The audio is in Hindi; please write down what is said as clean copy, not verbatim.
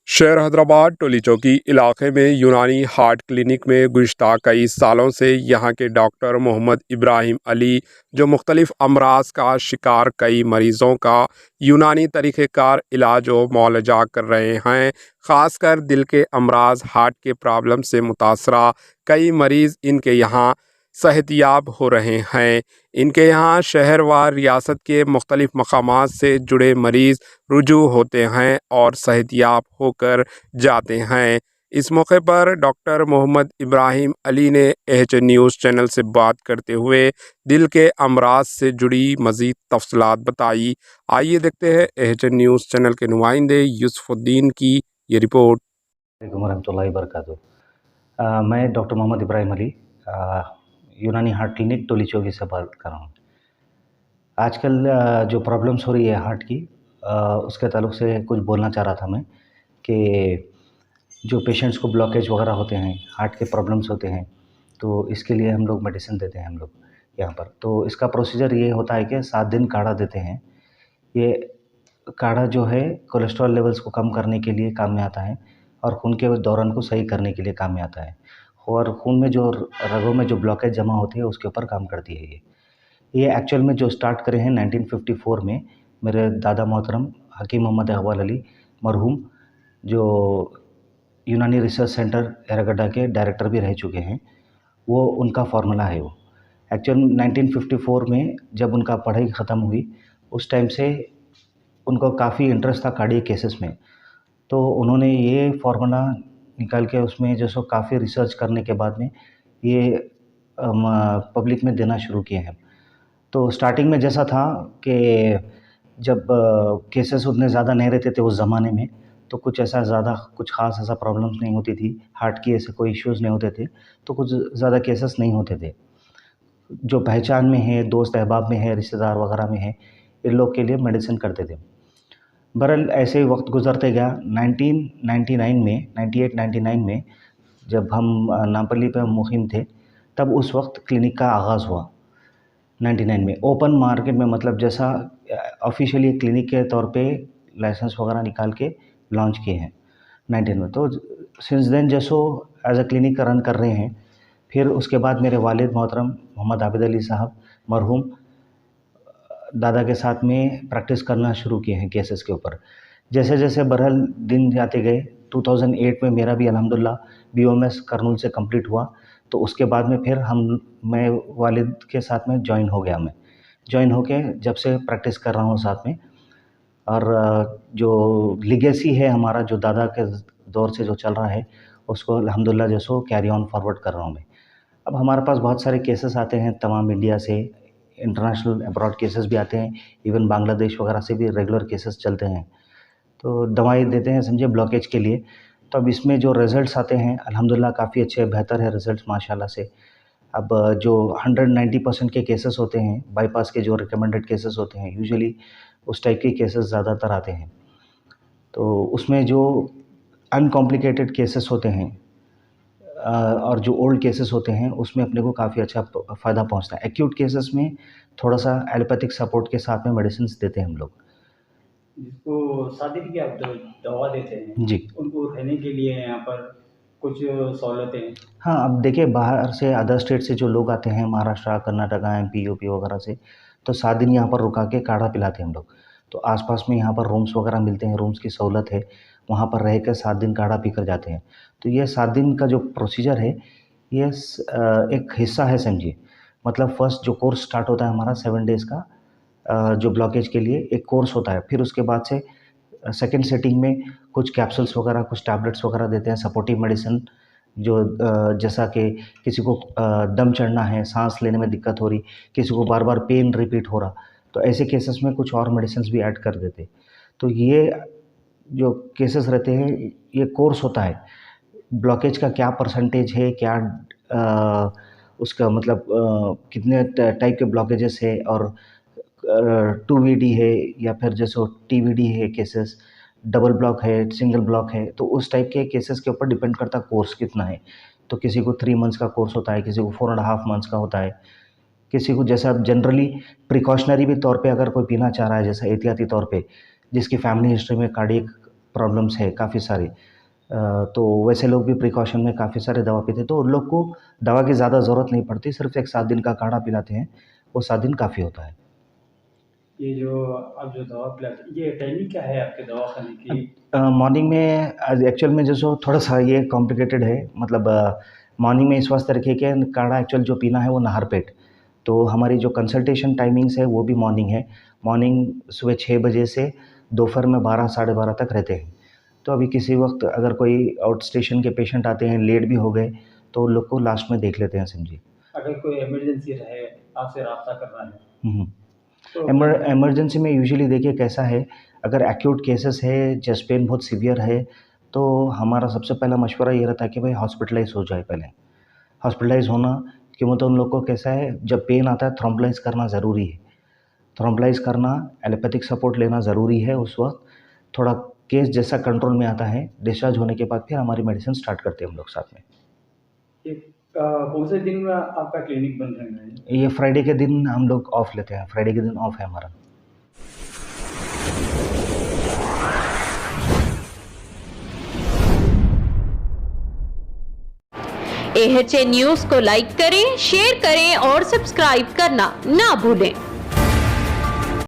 शहर हैदराबाद टोली चौकी इलाके में यूनानी हार्ट क्लिनिक में गुज़श्ता कई सालों से यहाँ के डॉक्टर मोहम्मद इब्राहिम अली जो मुख्तलिफ अमराज का शिकार कई मरीज़ों का यूनानी तरीक़ेकार इलाज व मुआलजा कर रहे हैं। ख़ासकर दिल के अमराज हार्ट के प्रॉब्लम से मुतासरा कई मरीज़ इनके यहाँ सेहतियाब हो रहे हैं। इनके यहाँ शहर व रियासत के मुख्तलिफ मकामात से जुड़े मरीज़ रुजू होते हैं और सेहतियाब होकर जाते हैं। इस मौके पर डॉक्टर मोहम्मद इब्राहिम अली ने एच न्यूज़ चैनल से बात करते हुए दिल के अमराज से जुड़ी मज़ीद तफसीलात बताई। आइए देखते हैं एच न्यूज़ चैनल के नुमाइंदे यूसुफुद्दीन की ये रिपोर्ट। वरहमतुल्लाहि वबरकातुहू। मैं डॉक्टर मोहम्मद इब्राहिम अली यूनानी हार्ट क्लिनिक टोली चौकी से बात कर रहा हूँ। आजकल जो प्रॉब्लम्स हो रही है हार्ट की, उसके ताल्लुक़ से कुछ बोलना चाह रहा था मैं कि जो पेशेंट्स को ब्लॉकेज वगैरह होते हैं, हार्ट के प्रॉब्लम्स होते हैं, तो इसके लिए हम लोग मेडिसिन देते हैं हम लोग यहाँ पर। तो इसका प्रोसीजर ये होता है कि 7 दिन काढ़ा देते हैं। ये काढ़ा जो है कोलेस्ट्रॉल लेवल्स को कम करने के लिए काम में आता है और खून के दौरान को सही करने के लिए काम में आता है और खून में जो रगों में जो ब्लॉकेज जमा होती है उसके ऊपर काम करती है ये एक्चुअल में जो स्टार्ट करे हैं 1954 में मेरे दादा मोहतरम हकीम मोहम्मद अहवाल अली मरहूम, जो यूनानी रिसर्च सेंटर एरागड्डा के डायरेक्टर भी रह चुके हैं, वो उनका फार्मूला है। वो एक्चुअल 1954 में जब उनका पढ़ाई ख़त्म हुई उस टाइम से उनको काफ़ी इंटरेस्ट था कार्डियक केसेस में, तो उन्होंने ये फार्मूला निकाल के उसमें जो सो काफ़ी रिसर्च करने के बाद में ये पब्लिक में देना शुरू किए हैं। तो स्टार्टिंग में जैसा था कि जब केसेस उतने ज़्यादा नहीं रहते थे उस ज़माने में, तो कुछ ऐसा ज़्यादा कुछ ख़ास ऐसा प्रॉब्लम्स नहीं होती थी, हार्ट की ऐसे कोई इश्यूज़ नहीं होते थे, तो कुछ ज़्यादा केसेस नहीं होते थे। जो पहचान में है, दोस्त अहबाब में है, रिश्तेदार वगैरह में है, इन लोग के लिए मेडिसिन करते थे। बहरहाल ऐसे ही वक्त गुजरते गया। 1999 में 98-99 में जब हम नापली पे मुक़ीम थे, तब उस वक्त क्लिनिक का आगाज़ हुआ 99 में ओपन मार्केट में, मतलब जैसा ऑफिशियली क्लिनिक के तौर पे लाइसेंस वगैरह निकाल के लॉन्च किए हैं 19 में। तो सिंस देन जैसो एज अ क्लिनिक रन कर रहे हैं। फिर उसके बाद मेरे वालिद मोहतरम मोहम्मद आबिद अली साहब मरहूम दादा के साथ में प्रैक्टिस करना शुरू किए हैं केसेस के ऊपर। जैसे जैसे बहरहाल दिन जाते गए, 2008 में मेरा भी अल्हम्दुलिल्लाह बीओएमएस कर्नूल से कंप्लीट हुआ, तो उसके बाद में फिर मैं वालिद के साथ में जॉइन हो गया। मैं जॉइन होके जब से प्रैक्टिस कर रहा हूँ साथ में, और जो लीगेसी है हमारा जो दादा के दौर से जो चल रहा है उसको अल्हम्दुलिल्लाह जो सो कैरी ऑन फॉरवर्ड कर रहा हूँ मैं। अब हमारे पास बहुत सारे केसेस आते हैं तमाम इंडिया से, इंटरनेशनल अब्रॉड केसेस भी आते हैं, इवन बांग्लादेश वगैरह से भी रेगुलर केसेस चलते हैं। तो दवाई देते हैं समझे ब्लॉकेज के लिए। तो अब इसमें जो रिज़ल्ट्स आते हैं अल्हम्दुलिल्लाह काफ़ी अच्छे बेहतर है रिज़ल्ट्स माशाल्लाह से। अब जो 190% के केसेस होते हैं, बाईपास के जो रिकमेंडेड केसेस होते हैं, यूजुअली उस टाइप के केसेस ज़्यादातर आते हैं। तो उसमें जो अनकॉम्प्लिकेटेड केसेस होते हैं और जो ओल्ड केसेस होते हैं उसमें अपने को काफ़ी अच्छा फ़ायदा पहुंचता है। एक्यूट केसेस में थोड़ा-सा एलोपैथिक सपोर्ट के साथ में मेडिसिन्स देते हैं हम लोग। जिसको शादी की आप जो दवा देते हैं, जी। उनको रहने के लिए यहाँ पर कुछ सहूलतें हैं? हाँ, अब देखिए बाहर से अदर स्टेट से जो लोग आते हैं, महाराष्ट्र, कर्नाटका, एमपी, यूपी वगैरह से, तो 7 दिन यहाँ पर रुका के काढ़ा पिलाते हैं हम लोग। तो आस-पास में यहाँ पर रूम्स वगैरह मिलते हैं, रूम्स की सहूलत है, वहाँ पर रह के 7 दिन काढ़ा पीकर जाते हैं। तो ये 7 दिन का जो प्रोसीजर है, ये एक हिस्सा है समझिए। मतलब फर्स्ट जो कोर्स स्टार्ट होता है हमारा 7 डेज़ का, जो ब्लॉकेज के लिए एक कोर्स होता है। फिर उसके बाद से सेकंड सेटिंग में कुछ कैप्सूल्स वगैरह, कुछ टैबलेट्स वगैरह देते हैं, सपोर्टिव मेडिसिन जो जैसा कि किसी को दम चढ़ना है, साँस लेने में दिक्कत हो रही, किसी को बार-बार पेन रिपीट हो रहा, तो ऐसे केसेस में कुछ और मेडिसिन्स भी ऐड कर देते। तो ये जो केसेस रहते हैं, ये कोर्स होता है। ब्लॉकेज का क्या परसेंटेज है, क्या उसका मतलब कितने टाइप के ब्लॉकेजेस है, और 2VD है या फिर जैसे TVD है केसेस, डबल ब्लॉक है, सिंगल ब्लॉक है, तो उस टाइप के केसेस के ऊपर डिपेंड करता है कोर्स कितना है। तो किसी को 3 मंथ्स का कोर्स होता है, किसी को 4 1/2 मंथ्स का होता है, किसी को जैसा जनरली प्रिकॉशनरी भी तौर पे अगर कोई पीना चाह रहा है, जैसे एहतियाती तौर पे, जिसकी फैमिली हिस्ट्री में कार्डियक प्रॉब्लम्स है काफ़ी सारी, तो वैसे लोग भी प्रिकॉशन में काफ़ी सारे दवा पीते हैं, तो उन लोग को दवा की ज़्यादा ज़रूरत नहीं पड़ती, सिर्फ एक 7 दिन का काढ़ा पिलाते हैं, वो 7 दिन काफ़ी होता है। ये जो आप जो दवा पिलाते हैं, ये टाइमिंग क्या है आपके दवा खाने की? मॉर्निंग में एक्चुअल में जो सो थोड़ा सा ये कॉम्प्लिकेटेड है, मतलब मॉर्निंग में इस वास्ते रखिए कि काढ़ा एक्चुअल जो पीना है वो नहर पेट, तो हमारी जो कंसल्टेशन टाइमिंग्स है वो भी मॉर्निंग है। मॉर्निंग सुबह 6 बजे से दोपहर में 12 साढ़े 12 तक रहते हैं। तो अभी किसी वक्त अगर कोई आउट स्टेशन के पेशेंट आते हैं, लेट भी हो गए, तो उन लोग को लास्ट में देख लेते हैं समझिए। अगर कोई इमरजेंसी रहे, आपसे राब्ता करना है, हम्म। तो इमरजेंसी में यूजुअली देखिए कैसा है, अगर एक्यूट केसेस है, चेस्ट पेन बहुत सीवियर है, तो हमारा सबसे पहला मशवरा ये रहता है कि भाई हॉस्पिटलाइज़ हो जाए पहले। हॉस्पिटलाइज़ होना क्यों, मतलब उन लोग को कैसा है, जब पेन आता है थ्रोम्बोलाइज़ करना ज़रूरी है। थ्रोम्बोलाइज़ करना, एलोपैथिक सपोर्ट लेना ज़रूरी है उस वक़्त। थोड़ा केस जैसा कंट्रोल में आता है, डिस्चार्ज होने के बाद फिर हमारी मेडिसिन स्टार्ट करते हैं हम लोग साथ में। ये कौन से दिन में आपका क्लिनिक बंद रहना है? ये फ्राइडे के दिन हम लोग ऑफ लेते हैं, फ्राइडे के दिन ऑफ है हमारा। AHA न्यूज़ को लाइक करें, शेयर करें और सब्सक्राइब करना ना भूलें।